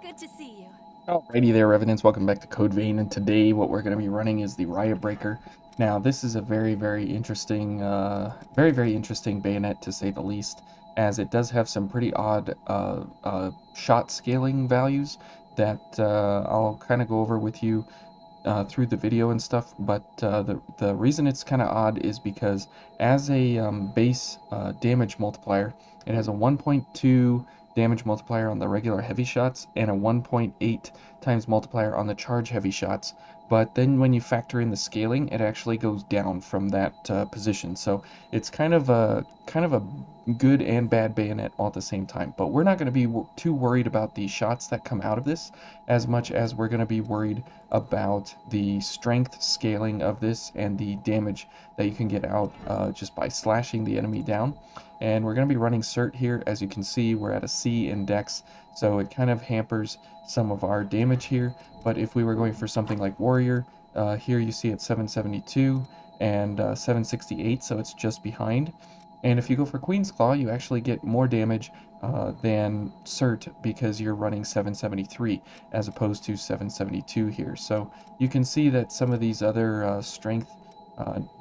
Good to see you. Alrighty there, Revenants. Welcome back to Code Vein, and today what we're going to be running is the Riot Breaker. Now, this is a very interesting, very interesting bayonet to say the least, as it does have some pretty odd shot scaling values that I'll kind of go over with you through the video and stuff. But the reason it's kind of odd is because as a base damage multiplier, it has a 1.2 damage multiplier on the regular heavy shots and a 1.8 times multiplier on the charge heavy shots. But then when you factor in the scaling, it actually goes down from that position. So it's kind of a good and bad bayonet all at the same time. But we're not going to be too worried about the shots that come out of this as much as we're going to be worried about the strength scaling of this and the damage that you can get out just by slashing the enemy down. And we're going to be running Cert here. As you can see, we're at a C in Dex, so it kind of hampers some of our damage here. But if we were going for something like Warrior, here you see it's 772 and 768, so it's just behind. And if you go for Queen's Claw, you actually get more damage than Cert because you're running 773 as opposed to 772 here. So you can see that some of these other strength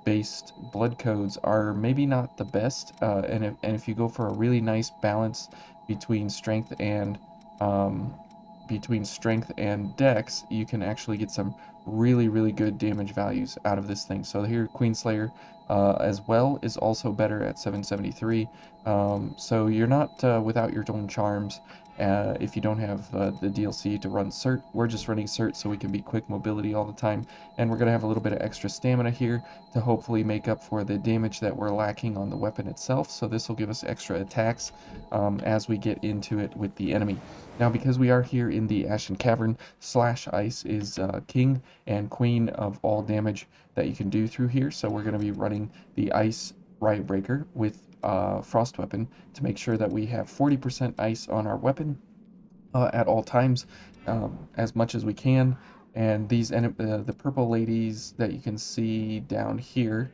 based blood codes are maybe not the best. And if you go for a really nice balance between um, strength and dex, you can actually get some really good damage values out of this thing. So here Queenslayer as well is also better at 773. So you're not without your own charms if you don't have the DLC to run Cert. We're just running Cert so we can be quick mobility all the time, and we're going to have a little bit of extra stamina here to hopefully make up for the damage that we're lacking on the weapon itself. So this will give us extra attacks as we get into it with the enemy. Now, because we are here in the Ashen Cavern, Slash Ice is king and queen of all damage that you can do through here. So we're going to be running the Ice Riot Breaker with Frost Weapon to make sure that we have 40% ice on our weapon at all times, as much as we can. And the purple ladies that you can see down here,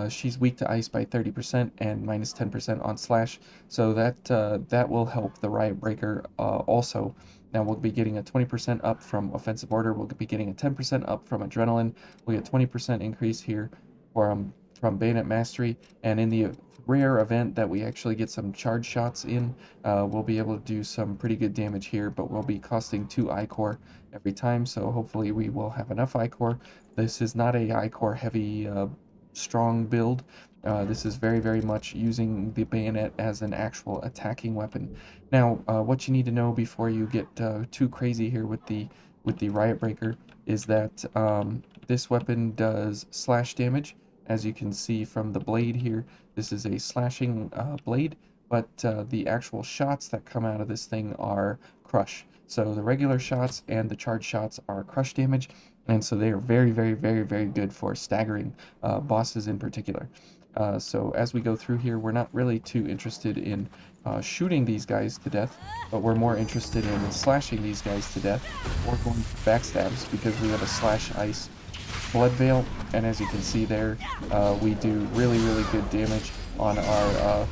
she's weak to ice by 30% and minus 10% on slash. So that will help the Riot Breaker also. Now we'll be getting a 20% up from offensive order. We'll be getting a 10% up from adrenaline. We get 20% increase here from bayonet mastery, and in the rare event that we actually get some charge shots in, we'll be able to do some pretty good damage here, but we'll be costing 2 ichor every time, so hopefully we will have enough ichor. This is not a ichor heavy strong build. This is very much using the bayonet as an actual attacking weapon. Now, what you need to know before you get too crazy here with the Riot Breaker is that this weapon does slash damage. As you can see from the blade here, this is a slashing blade, but the actual shots that come out of this thing are crush. So the regular shots and the charge shots are crush damage, and so they are very good for staggering bosses in particular. So as we go through here, we're not really too interested in shooting these guys to death, but we're more interested in slashing these guys to death or going for backstabs because we have a slash ice blood veil, and as you can see there, we do really good damage on our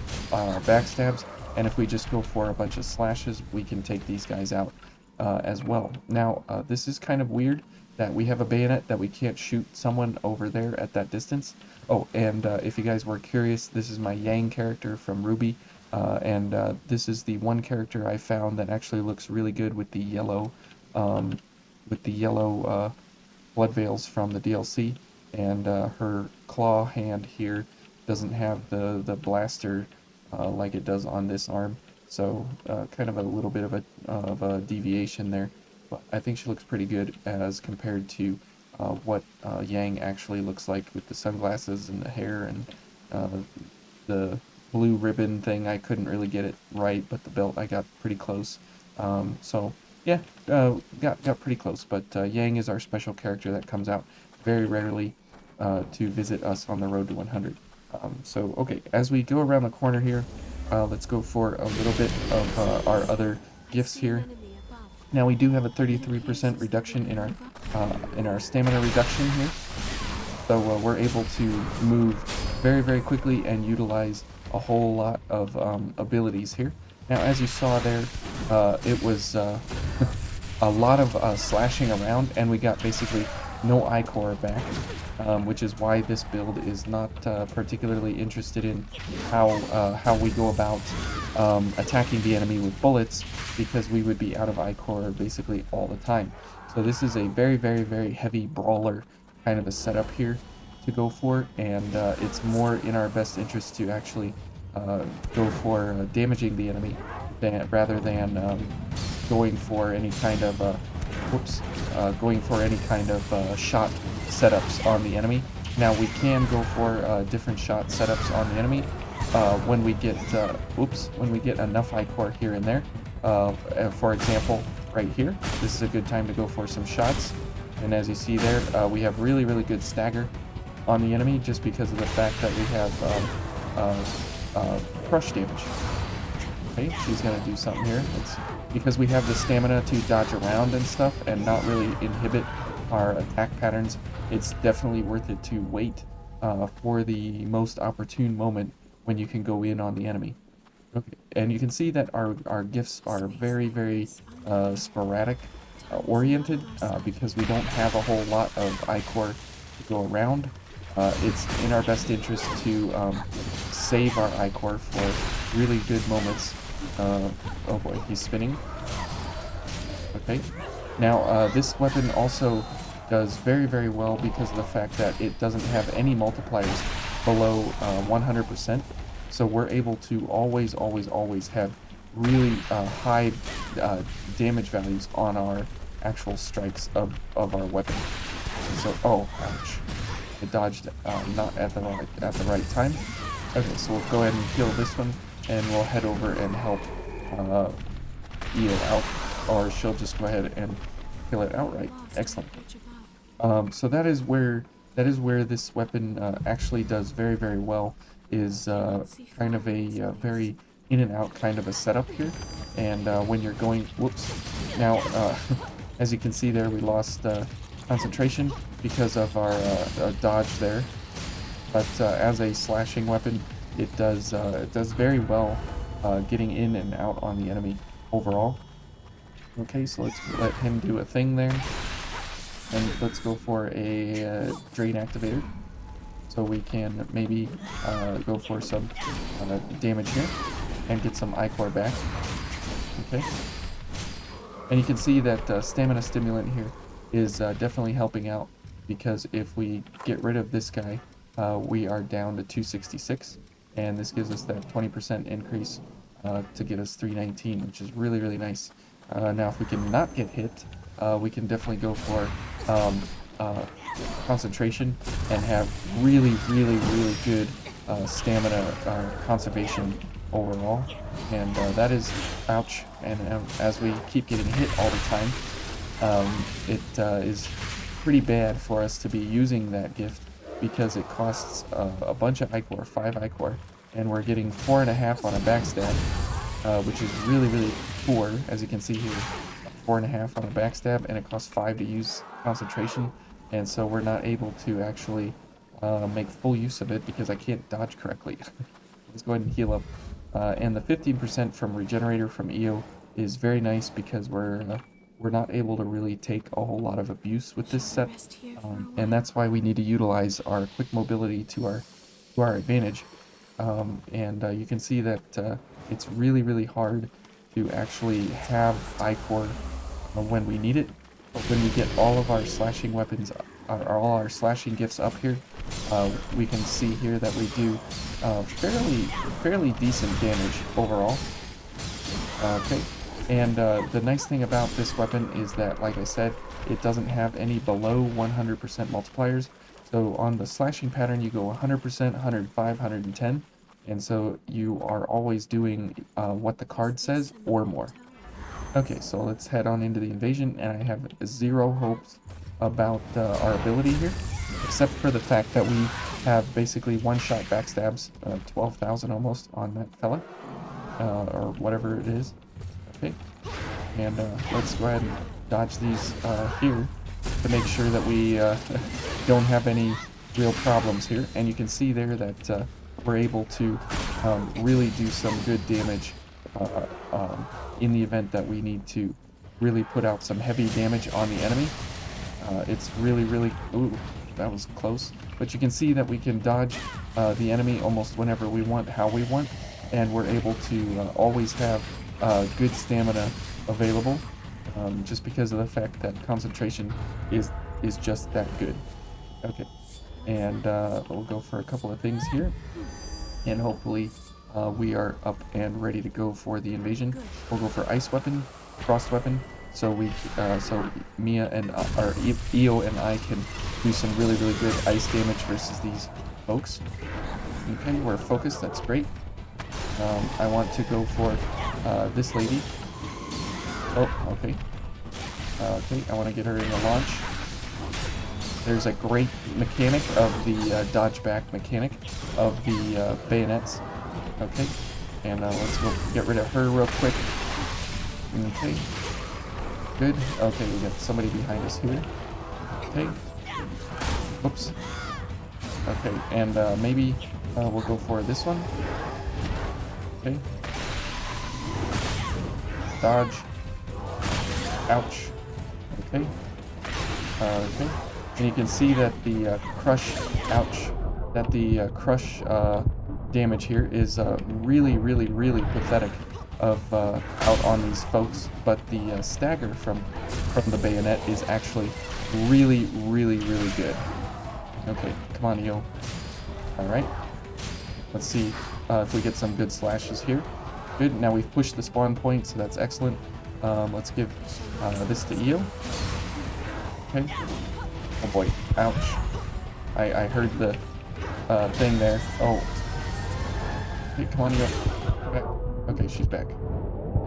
backstabs, and if we just go for a bunch of slashes, we can take these guys out as well. Now, this is kind of weird that we have a bayonet that we can't shoot someone over there at that distance. Oh, and if you guys were curious, this is my Yang character from Ruby, and this is the one character I found that actually looks really good um, with the yellow blood veils from the DLC, and her claw hand here doesn't have the blaster like it does on this arm, so kind of a little bit of a deviation there, but I think she looks pretty good as compared to what Yang actually looks like with the sunglasses and the hair and the blue ribbon thing. I couldn't really get it right, but the belt I got pretty close. So yeah, got pretty close. But Yang is our special character that comes out very rarely to visit us on the road to 100. So okay, as we go around the corner here, let's go for a little bit of our other I gifts see an here. enemy above. Now we do have a The enemy 33% uses the reduction ring to move up. in our stamina reduction here. So we're able to move very quickly and utilize a whole lot of abilities here. Now, as you saw there, it was a lot of slashing around, and we got basically no ichor back, which is why this build is not particularly interested in how we go about attacking the enemy with bullets, because we would be out of ichor basically all the time. So this is a very, very, very heavy brawler kind of a setup here to go for, and it's more in our best interest to actually go for damaging the enemy rather than going for any kind of shot setups on the enemy. Now we can go for different shot setups on the enemy when we get enough ichor here and there. For example, right here, this is a good time to go for some shots. And as you see there, we have really, really good stagger on the enemy just because of the fact that we have crush damage. Okay, she's gonna do something here. It's because we have the stamina to dodge around and stuff and not really inhibit our attack patterns. It's definitely worth it to wait for the most opportune moment when you can go in on the enemy. Okay, and you can see that our gifts are very, very sporadic oriented because we don't have a whole lot of ichor to go around. It's in our best interest to save our ichor for really good moments. Oh boy, he's spinning. Okay, now this weapon also does very, very well because of the fact that it doesn't have any multipliers below 100%. So we're able to always, always, always have really high damage values on our actual strikes of our weapon. So, oh, ouch. I dodged not at the right time. Okay, so we'll go ahead and kill this one, and we'll head over and help Io out, or she'll just go ahead and kill it outright. Excellent. So that is where this weapon actually does very, very well. Is kind of a very in and out kind of a setup here, and when you're going, now as you can see there, we lost concentration because of our dodge there, but as a slashing weapon, it does very well getting in and out on the enemy overall. Okay, so let's let him do a thing there, and let's go for a drain activator. So we can maybe go for some damage here and get some ichor back. Okay. And you can see that stamina stimulant here is definitely helping out, because if we get rid of this guy, we are down to 266, and this gives us that 20% increase to get us 319, which is really, really nice. Now if we can not get hit, we can definitely go for concentration and have really, really, really good stamina conservation overall. And that is, ouch, and as we keep getting hit all the time, it is pretty bad for us to be using that gift, because it costs a bunch of ichor, 5 ichor, and we're getting 4.5 on a backstab, which is really, really poor. As you can see here, 4.5 on a backstab, and it costs 5 to use concentration, and so we're not able to actually make full use of it because I can't dodge correctly. Let's go ahead and heal up. And the 15% from regenerator from Io is very nice, because we're not able to really take a whole lot of abuse with this set, and that's why we need to utilize our quick mobility to our advantage. And you can see that it's really, really hard to actually have ichor when we need it. But when we get all of our slashing weapons, all our slashing gifts up here, we can see here that we do fairly decent damage overall. Okay, and the nice thing about this weapon is that, like I said, it doesn't have any below 100% multipliers. So on the slashing pattern, you go 100%, 105, 110, and so you are always doing what the card says or more. Okay, so let's head on into the invasion, and I have zero hopes about our ability here, except for the fact that we have basically one-shot backstabs, 12,000 almost on that fella, or whatever it is. Okay, and let's go ahead and dodge these here to make sure that we don't have any real problems here. And you can see there that we're able to really do some good damage in the event that we need to really put out some heavy damage on the enemy. It's really, really... Ooh, that was close. But you can see that we can dodge the enemy almost whenever we want, how we want. And we're able to always have good stamina available. Just because of the fact that concentration is just that good. Okay. And we'll go for a couple of things here. And hopefully we are up and ready to go for the invasion. We'll go for ice weapon, frost weapon. So Mia and or Io and I can do some really, really good ice damage versus these folks. Okay, we're focused. That's great. I want to go for this lady. Oh, okay. Okay, I want to get her in the launch. There's a great mechanic of the dodge back mechanic of the bayonets. Okay, and let's go get rid of her real quick. Okay, good. Okay, we got somebody behind us here. Okay. Oops. Okay, and maybe we'll go for this one. Okay. Dodge. Ouch. Okay. Okay. And you can see that the crush, ouch, that the crush damage here is really, really, really pathetic of out on these folks. But the stagger from the bayonet is actually really, really, really good. Okay, come on, Io. All right. Let's see if we get some good slashes here. Good. Now we've pushed the spawn point, so that's excellent. Let's give this to Io. Okay. Oh boy, ouch. I heard the thing there. Oh. Okay, come on, Io. Back. Okay, she's back.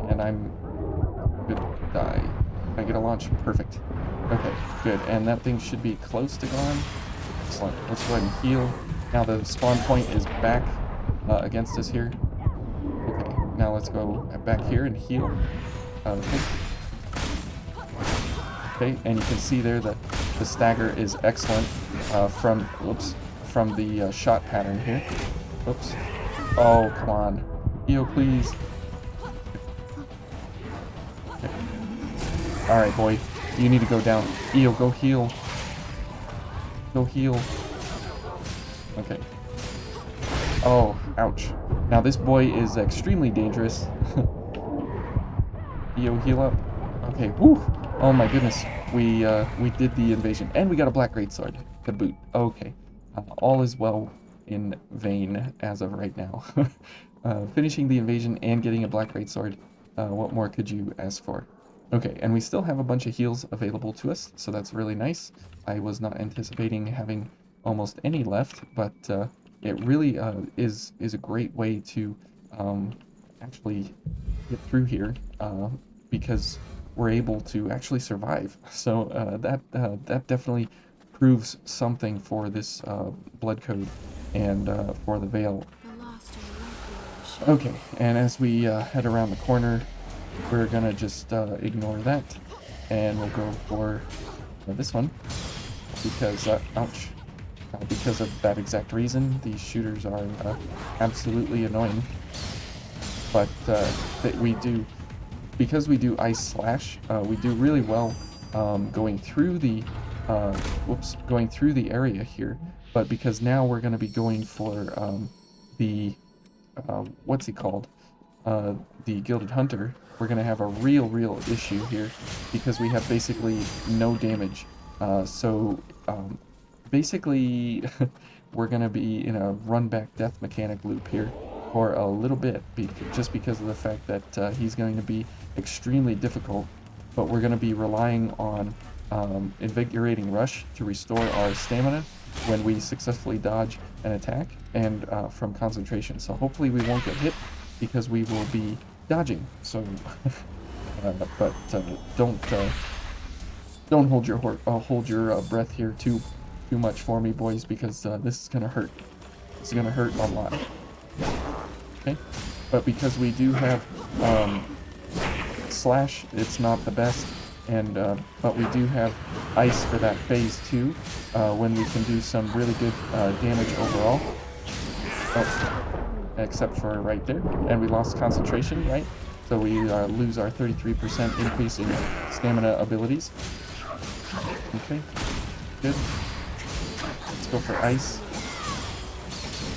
And I'm good. Die. I get a launch. Perfect. Okay, good. And that thing should be close to gone. Excellent. Let's go ahead and heal. Now the spawn point is back against us here. Okay, now let's go back here and heal. Okay. Okay, and you can see there that the stagger is excellent from the shot pattern here. Oops. Oh, come on. Io, please. Okay. Alright, boy. You need to go down. Io, go heal. Go heal. Okay. Oh, ouch. Now this boy is extremely dangerous. Io, heal up. Okay, whew. Oh my goodness. We did the invasion. And we got a black greatsword to boot. Okay. All is well in vain as of right now. Finishing the invasion and getting a black greatsword. What more could you ask for? Okay, and we still have a bunch of heals available to us, so that's really nice. I was not anticipating having almost any left, but it really is a great way to actually get through here because we're able to actually survive. So that definitely proves something for this blood code and for the veil. Okay, and as we head around the corner, we're gonna just ignore that, and we'll go for this one because ouch, because of that exact reason. These shooters are absolutely annoying, but because we do ice slash, we do really well going through the area here. But because now we're going to be going for the what's he called, the Gilded Hunter, we're going to have a real issue here because we have basically no damage. So basically we're going to be in a run back death mechanic loop here for a little bit, just because of the fact that he's going to be extremely difficult. But we're going to be relying on Invigorating Rush to restore our stamina when we successfully dodge an attack, and from concentration. So hopefully we won't get hit because we will be dodging. So, but don't hold your breath here too much for me, boys, because this is gonna hurt. It's gonna hurt a lot. Okay, but because we do have slash, it's not the best, and but we do have ice for that phase 2 when we can do some really good damage overall. Oh, except for right there, and we lost concentration, right? So we lose our 33% increase in stamina abilities. Okay, good. Let's go for ice.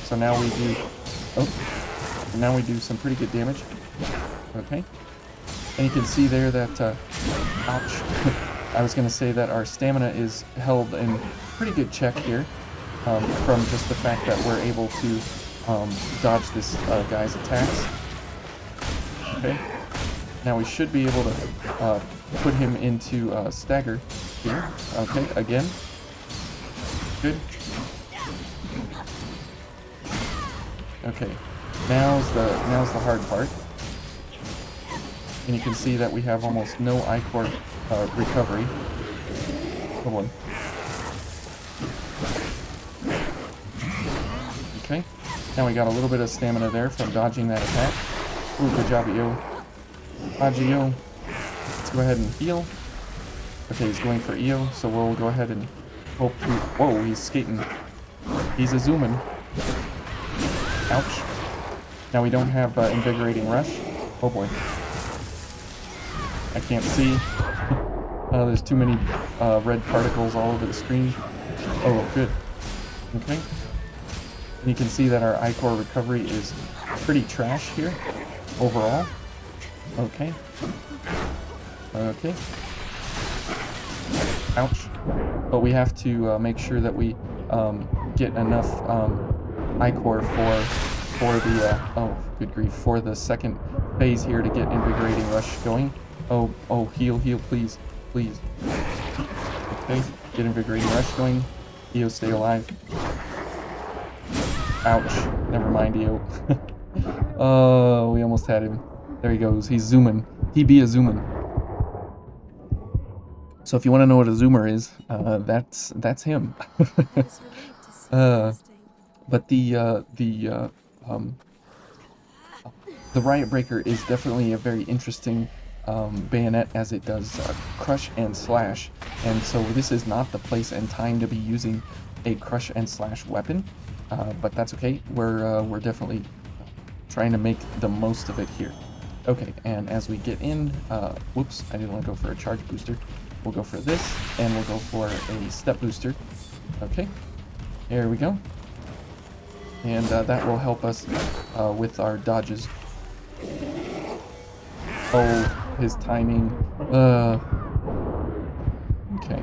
So now we do... Oh, now we do some pretty good damage. Okay. And you can see there that... ouch. I was going to say that our stamina is held in pretty good check here. From just the fact that we're able to dodge this guy's attacks. Okay. Now we should be able to put him into stagger here. Okay, again. Good. Okay. Now's the hard part. And you can see that we have almost no ichor recovery. Come on. Okay. Now we got a little bit of stamina there from dodging that attack. Ooh, good job, Io. Agio. Let's go ahead and heal. Okay, he's going for Io, so we'll go ahead and hope to... Whoa, he's skating. He's a zooming. Ouch. Now we don't have invigorating rush. Oh boy. I can't see. There's too many red particles all over the screen. Oh, good. Okay. And you can see that our ichor recovery is pretty trash here, overall. Okay. Okay. Ouch. But we have to make sure that we get enough ichor for the oh, good grief, for the second phase here to get invigorating rush going. Oh, heal, please, please. Okay, get invigorating rush going. Io, stay alive. Ouch. Never mind, Io. Oh, we almost had him. There he goes. He's zooming. He be a zooming. So if you want to know what a zoomer is, that's him. But the Riot Breaker is definitely a very interesting bayonet, as it does crush and slash, and so this is not the place and time to be using a crush and slash weapon, but that's okay. We're definitely trying to make the most of it here. Okay, and as we get in, whoops, I didn't want to go for a charge booster. We'll go for this, and we'll go for a step booster. Okay, there we go. And that will help us with our dodges. Oh, his timing. Okay.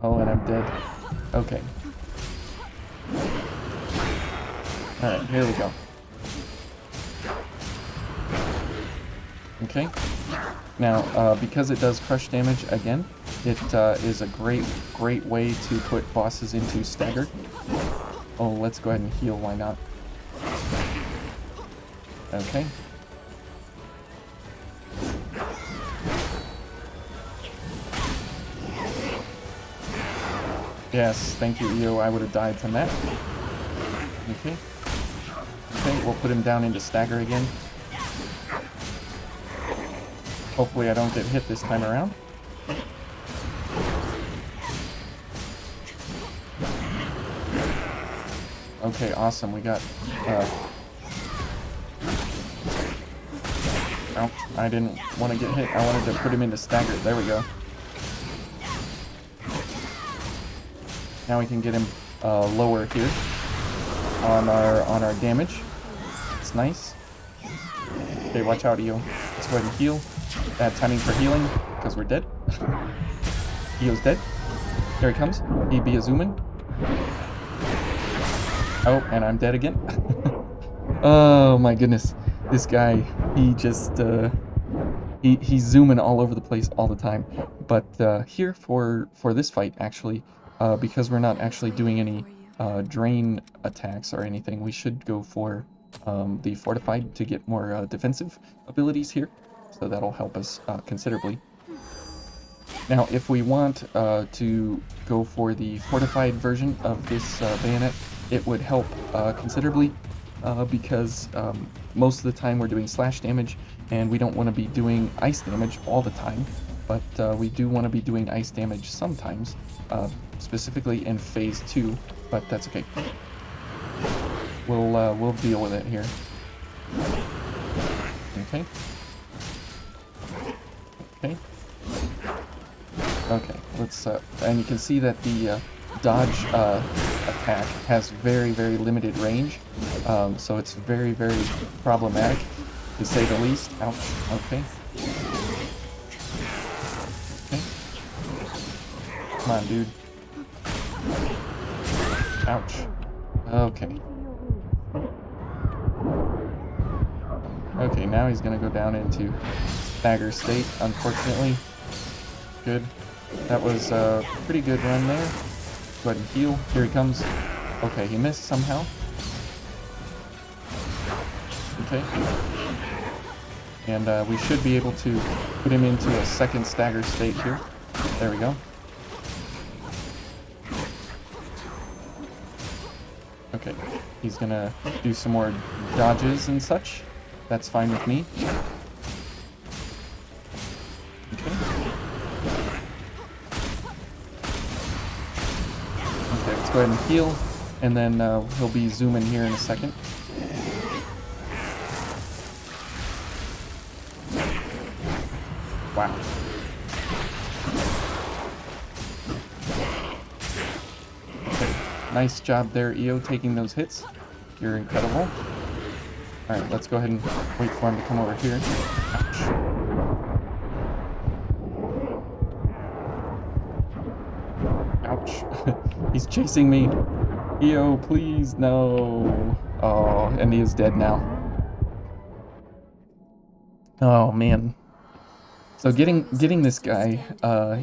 Oh, and I'm dead. Okay. Alright, here we go. Okay. Now, because it does crush damage again, it is a great way to put bosses into stagger. Oh, let's go ahead and heal, why not? Okay. Yes, thank you, Io. I would have died from that. Okay. Okay, we'll put him down into stagger again. Hopefully I don't get hit this time around. Okay, awesome. We got... Ouch. I didn't want to get hit. I wanted to put him into stagger. There we go. Now we can get him lower here on our damage. It's nice. Okay, watch out, Io. Let's go ahead and heal. Bad timing for healing, because we're dead. Io's dead. Here he comes. He be a zoom-in. Oh, and I'm dead again. Oh my goodness. This guy, he just, he's zooming all over the place all the time. But here for this fight, actually, because we're not actually doing any drain attacks or anything, we should go for the fortified to get more defensive abilities here. So that'll help us considerably. Now, if we want to go for the fortified version of this bayonet, it would help considerably because most of the time we're doing slash damage, and we don't want to be doing ice damage all the time, but we do want to be doing ice damage sometimes, specifically in phase 2, but that's okay. We'll deal with it here. Okay. Okay. Okay, let's, and you can see that the dodge attack has very, very limited range, so it's very, very problematic, to say the least. Ouch. Okay. Okay. Come on, dude. Ouch. Okay. Okay, now he's gonna go down into stagger state, unfortunately. Good. That was a pretty good run there. Go ahead and heal. Here he comes. Okay, he missed somehow. Okay. And we should be able to put him into a second stagger state here. There we go. Okay, he's gonna do some more dodges and such. That's fine with me. Okay. Okay, let's go ahead and heal, and then he'll be zooming here in a second. Wow. Okay, nice job there, EO, taking those hits. You're incredible. Alright, let's go ahead and wait for him to come over here. Ouch. Ouch. He's chasing me. EO, please, no. Oh, and he is dead now. Oh, man. So getting this guy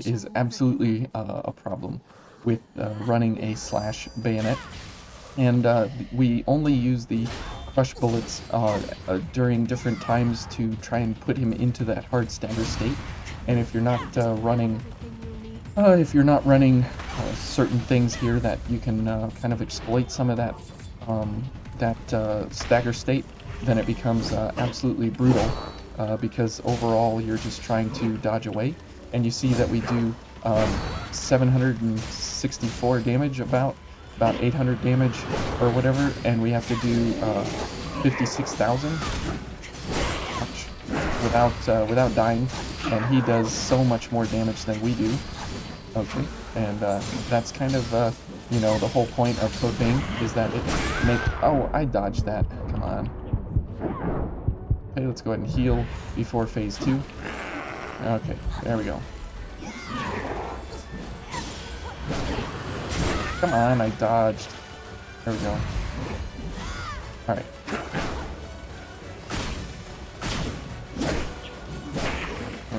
is absolutely a problem with running a slash bayonet. And we only use the crush bullets during different times to try and put him into that hard stagger state. And if you're not running certain things here that you can kind of exploit some of that stagger state, then it becomes absolutely brutal because overall you're just trying to dodge away. And you see that we do 764 damage, about 800 damage or whatever, and we have to do 56,000 without dying, and he does so much more damage than we do. Okay, and that's kind of you know, the whole point of Code Vein is that it oh, I dodged that. Come on. Okay, let's go ahead and heal before phase 2. Okay, there we go. Come on, I dodged. There we go. Alright.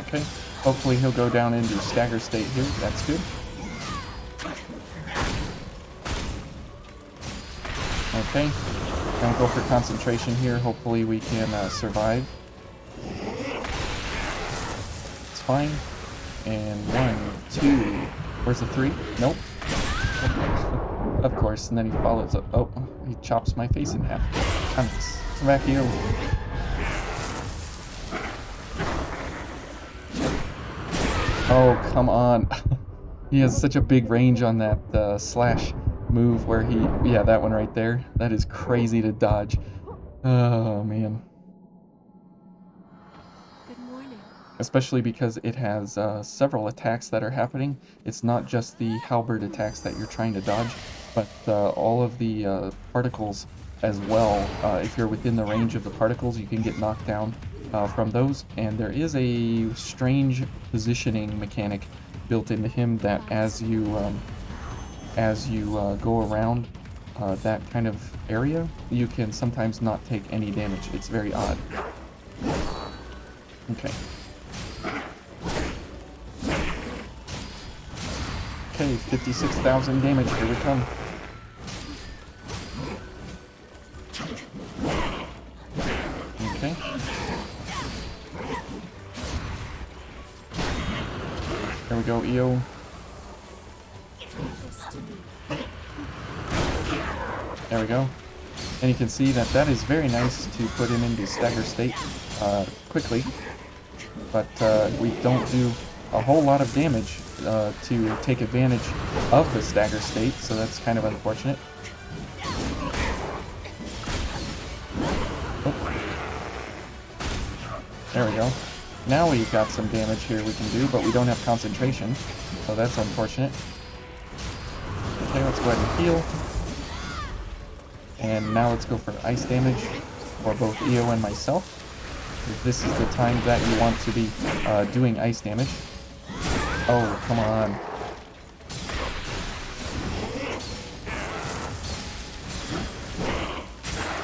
Okay. Hopefully he'll go down into stagger state here. That's good. Okay. Gonna go for concentration here. Hopefully we can survive. It's fine. And 1, 2. Where's the 3? Nope. Of course, and then he follows up. Oh, he chops my face in half. Come back here. Oh, come on. He has such a big range on that slash move where he... Yeah, that one right there. That is crazy to dodge. Oh, man. Especially because it has several attacks that are happening. It's not just the halberd attacks that you're trying to dodge, but all of the particles as well. If you're within the range of the particles, you can get knocked down from those. And there is a strange positioning mechanic built into him that as you go around that kind of area, you can sometimes not take any damage. It's very odd. Okay. Okay, 56,000 damage, here we come. Okay. There we go, EO. There we go. And you can see that that is very nice to put him into stagger state quickly. But we don't do a whole lot of damage to take advantage of the stagger state, so that's kind of unfortunate. Oh. There we go. Now we've got some damage here we can do, but we don't have concentration, so that's unfortunate. Okay, let's go ahead and heal. And now let's go for ice damage for both EO and myself. This is the time that you want to be doing ice damage. Oh, come on.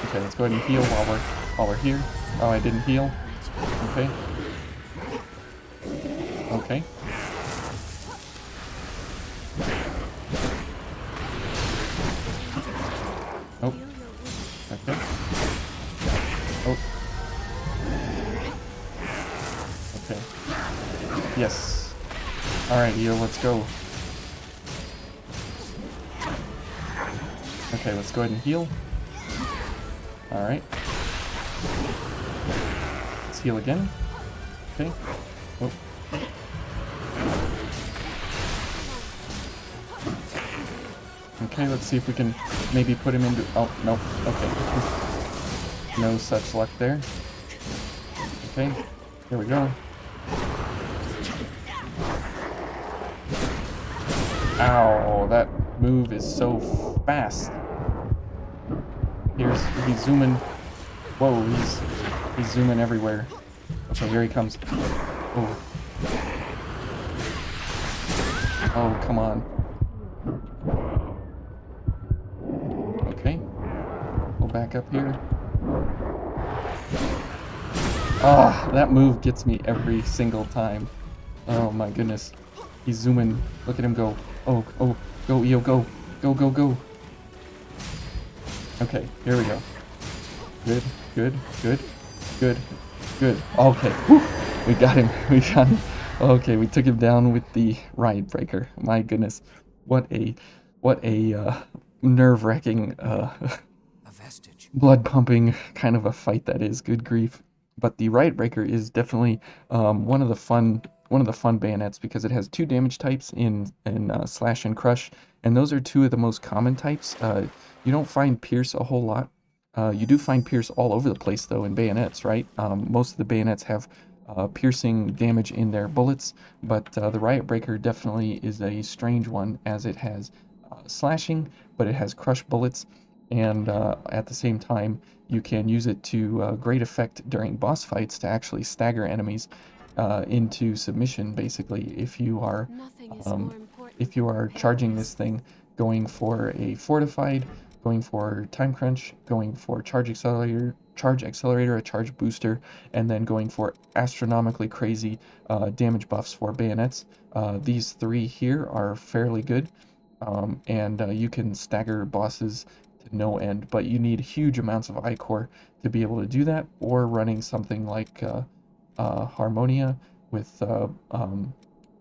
Okay, let's go ahead and heal while we're here. Oh, I didn't heal. Okay. Okay. Oh. Okay. Oh. Okay. Yes. Alright, Eo, let's go. Okay, let's go ahead and heal. Alright. Let's heal again. Okay. Oh. Okay, let's see if we can maybe put him into... Oh, nope. Okay. No such luck there. Okay. Here we go. Ow, that move is so fast. He's zooming. Whoa, he's zooming everywhere. Okay, here he comes. Oh. Oh, come on. Okay. Go back up here. Ah, that move gets me every single time. Oh my goodness. He's zooming. Look at him go. Oh, oh, go, Eo, go. Go, go, go. Okay, here we go. Good, good, good, good, good. Okay, whew, we got him. We got him. Okay, we took him down with the Riot Breaker. My goodness, what a nerve-wracking, blood-pumping kind of a fight that is. Good grief. But the Riot Breaker is definitely one of the fun bayonets because it has two damage types in slash and crush, and those are two of the most common types. You don't find pierce a whole lot. You do find pierce all over the place though in bayonets, right? Most of the bayonets have piercing damage in their bullets, but the Riot Breaker definitely is a strange one as it has slashing, but it has crush bullets, and at the same time you can use it to great effect during boss fights to actually stagger enemies into submission. Basically, if you are charging this thing, going for a fortified, going for time crunch, going for charge accelerator, a charge booster, and then going for astronomically crazy damage buffs for bayonets. These three here are fairly good, and you can stagger bosses to no end, but you need huge amounts of ichor to be able to do that, or running something like Harmonia with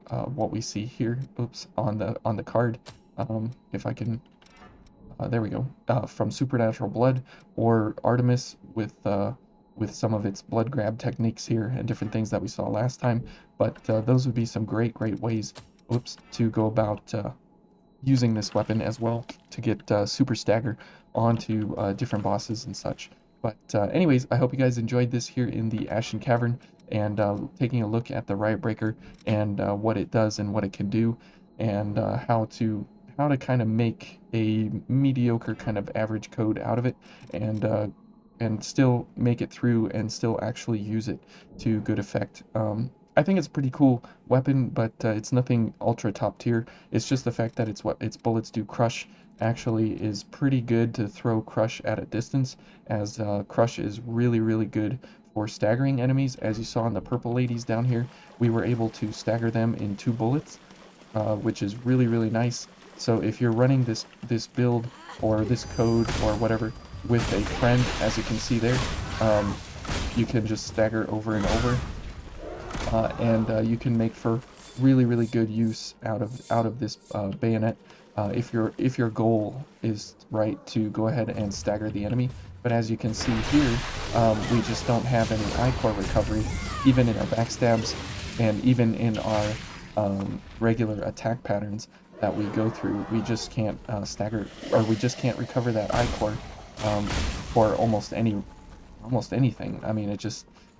what we see here. Oops, on the card. If I can, there we go. From Supernatural Blood, or Artemis with some of its blood grab techniques here and different things that we saw last time. But those would be some great ways, oops, to go about using this weapon as well to get super stagger onto different bosses and such. But anyways, I hope you guys enjoyed this here in the Ashen Cavern, and taking a look at the Riot Breaker and what it does and what it can do, and how to kind of make a mediocre kind of average code out of it, and still make it through and still actually use it to good effect. I think it's a pretty cool weapon, but it's nothing ultra top tier. It's just the fact that its bullets do crush actually is pretty good to throw crush at a distance, as crush is really good for staggering enemies. As you saw in the purple ladies down here, we were able to stagger them in 2 bullets, which is really nice. So if you're running this build or this code or whatever with a friend, as you can see there, you can just stagger over and over, and you can make for really good use out of this bayonet, if your goal is right to go ahead and stagger the enemy. But as you can see here, we just don't have any ichor recovery, even in our backstabs and even in our regular attack patterns that we go through. We just can't stagger, or we just can't recover that ichor for almost anything. I mean, it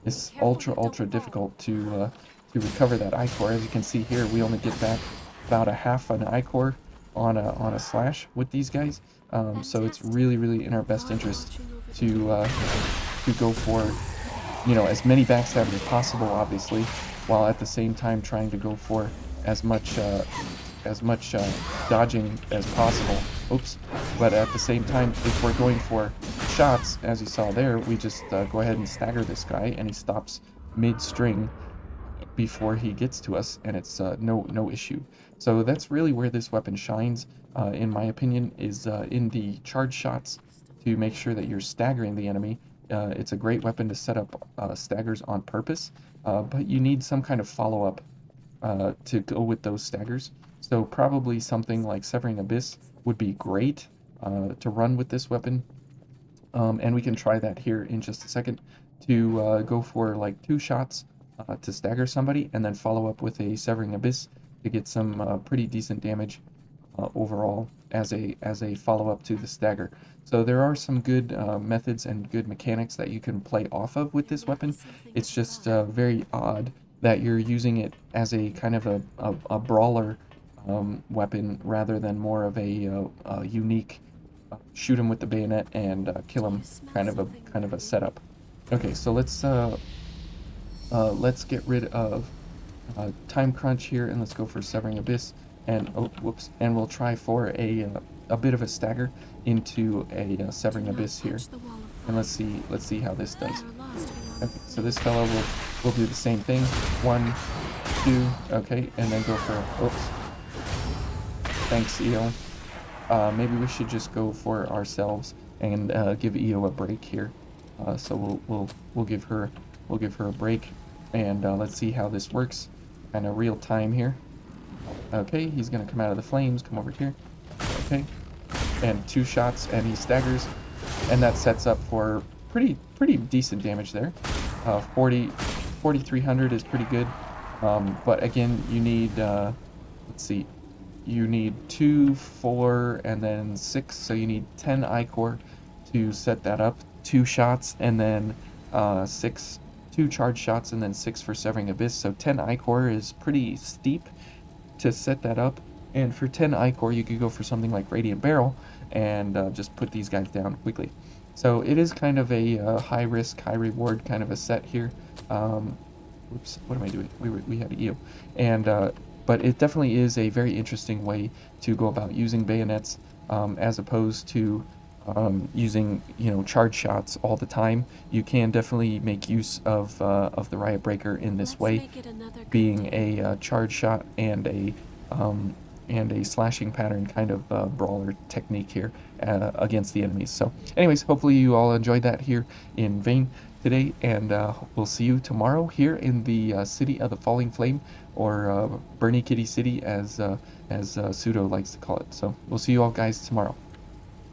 it's ultra difficult to recover that ichor. As you can see here, we only get back about a half an ichor on a slash with these guys. So it's really in our best interest to go for, you know, as many backstabs as possible, obviously, while at the same time trying to go for as much dodging as possible. Oops. But at the same time, if we're going for shots, as you saw there, we just go ahead and stagger this guy, and he stops mid-string before he gets to us, and it's no issue. So that's really where this weapon shines, in my opinion, is in the charge shots to make sure that you're staggering the enemy. It's a great weapon to set up staggers on purpose, but you need some kind of follow-up to go with those staggers. So probably something like Severing Abyss would be great to run with this weapon. And we can try that here in just a second to go for like 2 shots to stagger somebody, and then follow up with a Severing Abyss to get some pretty decent damage overall as a follow-up to the stagger. So there are some good methods and good mechanics that you can play off of with this weapon. It's just very odd that you're using it as a kind of a brawler weapon rather than more of a unique shoot him with the bayonet and kill him kind of a setup. Okay, so let's get rid of time crunch here, and let's go for Severing Abyss, and oh whoops, and we'll try for a bit of a stagger into a Severing Abyss here, and let's see how this does. Okay, so this fellow will do the same thing. 1, 2, okay, and then go for oops. Thanks, EO. Maybe we should just go for ourselves and give EO a break here. So we'll give her a break, and let's see how this works. Kind of real time here. Okay, he's gonna come out of the flames. Come over here. Okay, and 2 shots, and he staggers, and that sets up for pretty decent damage there. 4,300 is pretty good. But again, you need let's see. You need 2, 4, and then 6, so you need 10 ichor to set that up. 2 shots, and then 2 charge shots, and then 6 for Severing Abyss. So 10 ichor is pretty steep to set that up. And for 10 ichor, you could go for something like Radiant Barrel and just put these guys down quickly. So it is kind of a high risk, high reward kind of a set here. Oops, what am I doing? We had EO, and but it definitely is a very interesting way to go about using bayonets, as opposed to using, you know, charge shots all the time. You can definitely make use of the Riot Breaker in this way, being a charge shot and a slashing pattern kind of brawler technique here against the enemies. So anyways, hopefully you all enjoyed that here in Vayne today, and we'll see you tomorrow here in the City of the Falling Flame, or Bernie Kitty City, as Pseudo likes to call it. So we'll see you all guys tomorrow.